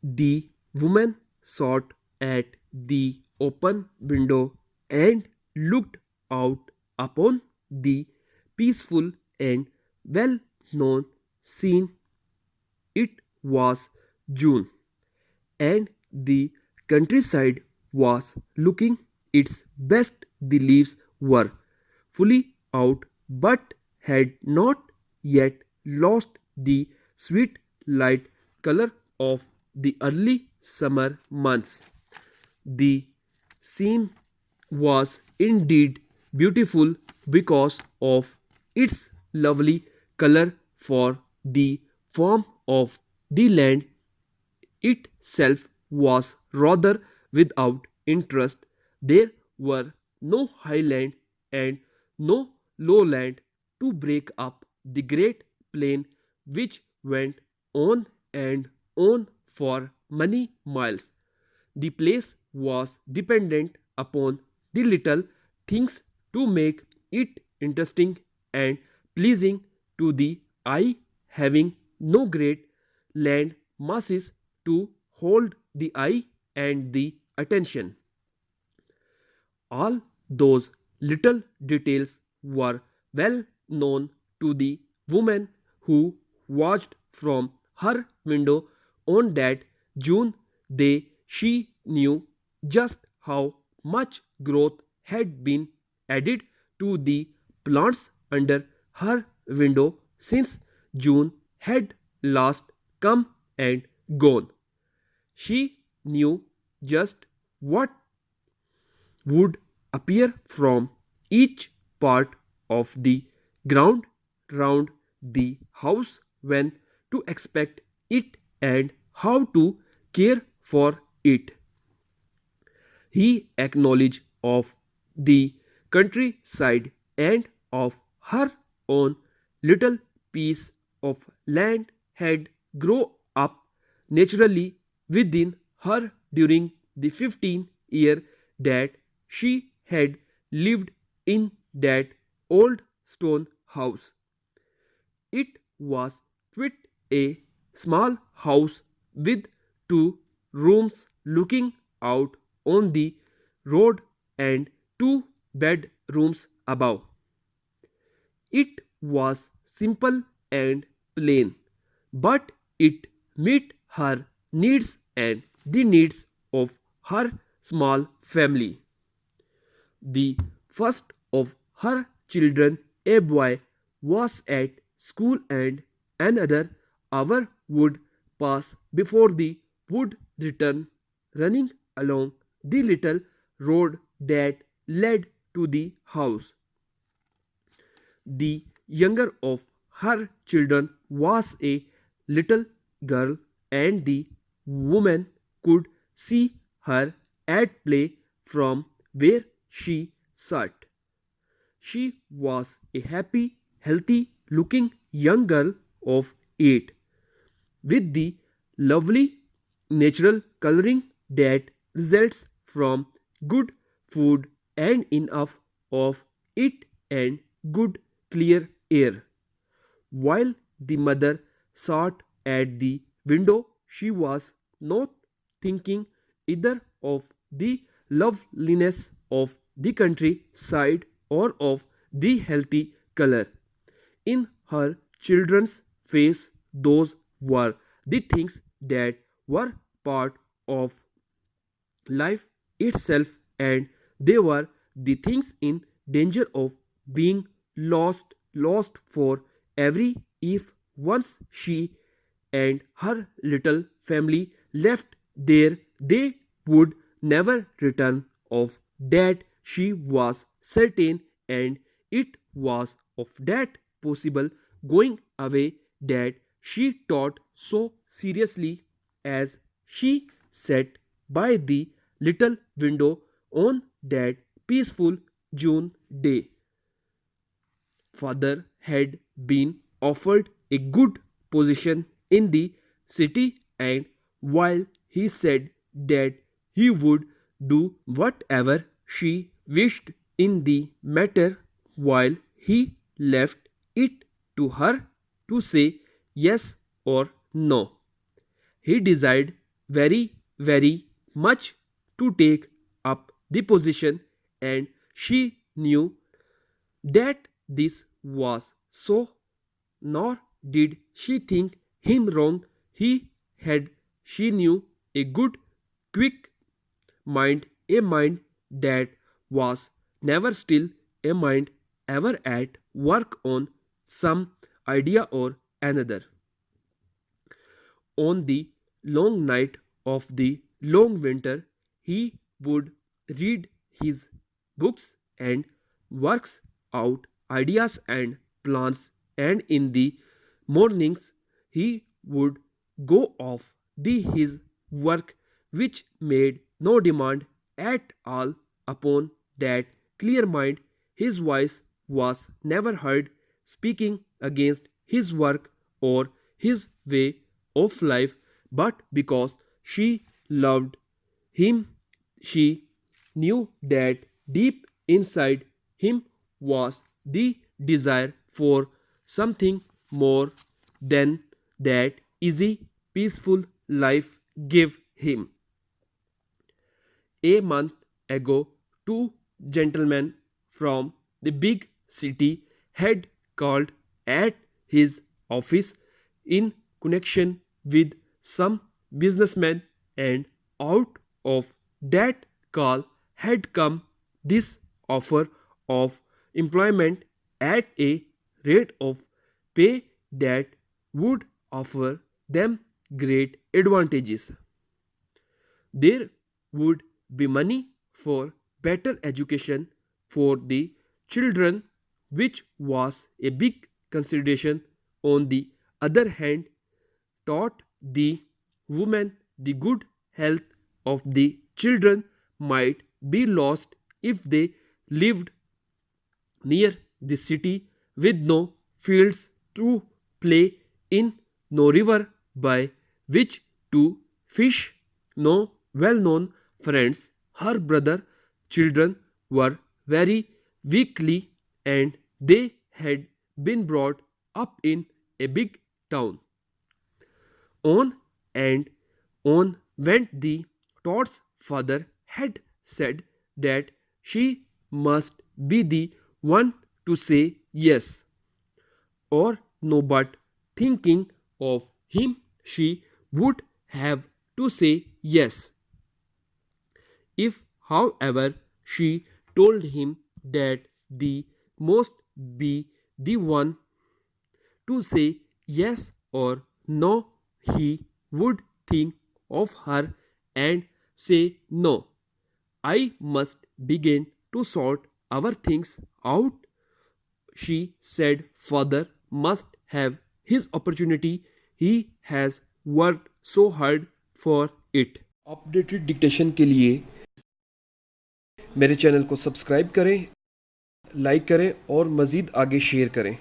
The woman sat at the open window and looked out upon the peaceful and well known scene. It was June, and the countryside was looking its best. The leaves were fully out but had not yet lost the sweet light color of the early summer months. The scene was indeed beautiful because of its lovely color, for the form of the land itself was rather without interest. There were no highland and no lowland to break up the great plain which went on and on for many miles. The place was dependent upon the little things to make it interesting and pleasing to the eye, having no great land masses to hold the eye and the attention. All those little details were well known to the woman who watched from her window on that June day. She knew just how much growth had been added to the plants under her window since June had last come and gone. She knew just what would appear from each part of the ground round the house, when to expect it, and how to care for it. He acknowledged of the countryside and of her own little piece of land had grown up naturally within her during the 15 years that she had lived in that old stone house. It was quite a small house with 2 rooms looking out on the road and 2 bedrooms above. It was simple and plain, but it met her needs and the needs of her small family. The first of her children, a boy, was at school, and another hour would pass before the would return, running along the little road that led to the house. The younger of her children was a little girl, and the woman could see her at play from where she sat. She was a happy, healthy looking young girl of 8, with the lovely natural coloring that results from good food and enough of it and good clear air. While the mother sat at the window, she was not thinking either of the loveliness of the countryside or of the healthy color in her children's face. Those were the things that were part of life itself, and they were the things in danger of being lost for every. If once she and her little family left there, they would never return. Of that she was certain, and it was of that possible going away that she thought so seriously as she sat by the little window on that peaceful June day. Father had been offered a good position in the city, and while he said that he would do whatever she wished in the matter, while he left it to her to say yes or no, he desired very much to take up the position, and she knew that this was so, nor did she think him wrong. She knew a good, quick mind, a mind that was never still, a mind ever at work on some idea or another. On the long night of the long winter, he would read his books and works out ideas and plans, and in the mornings he would go off his work, which made no demand at all upon that clear mind. His voice was never heard speaking against his work or his way of life, but because she loved him, she knew that deep inside him was the desire for something more than that easy, peaceful life gave him. A month ago, two gentlemen from the big city had called at his office in connection with some businessmen, and out of that call had come this offer of employment at a rate of pay that would offer them great advantages. There would be money for better education for the children, which was a big consideration. On the other hand, taught the woman, the good health of the children might be lost if they lived near the city with no fields to play in, no river by which to fish, no well-known friends. Her brother children were very weakly, and they had been brought up in a big town. On and on went the Todd's father had said that she must be the one to say yes or no, but thinking of him, she would have to say yes. If, however, she told him that the must be the one to say yes or no, he would think of her and say no. I must begin to sort our things out, she said. Father must have his opportunity. He has worked so hard for it. Updated dictation के लिए मेरे channel को subscribe करें, like करें और मज़ीद आगे share करें।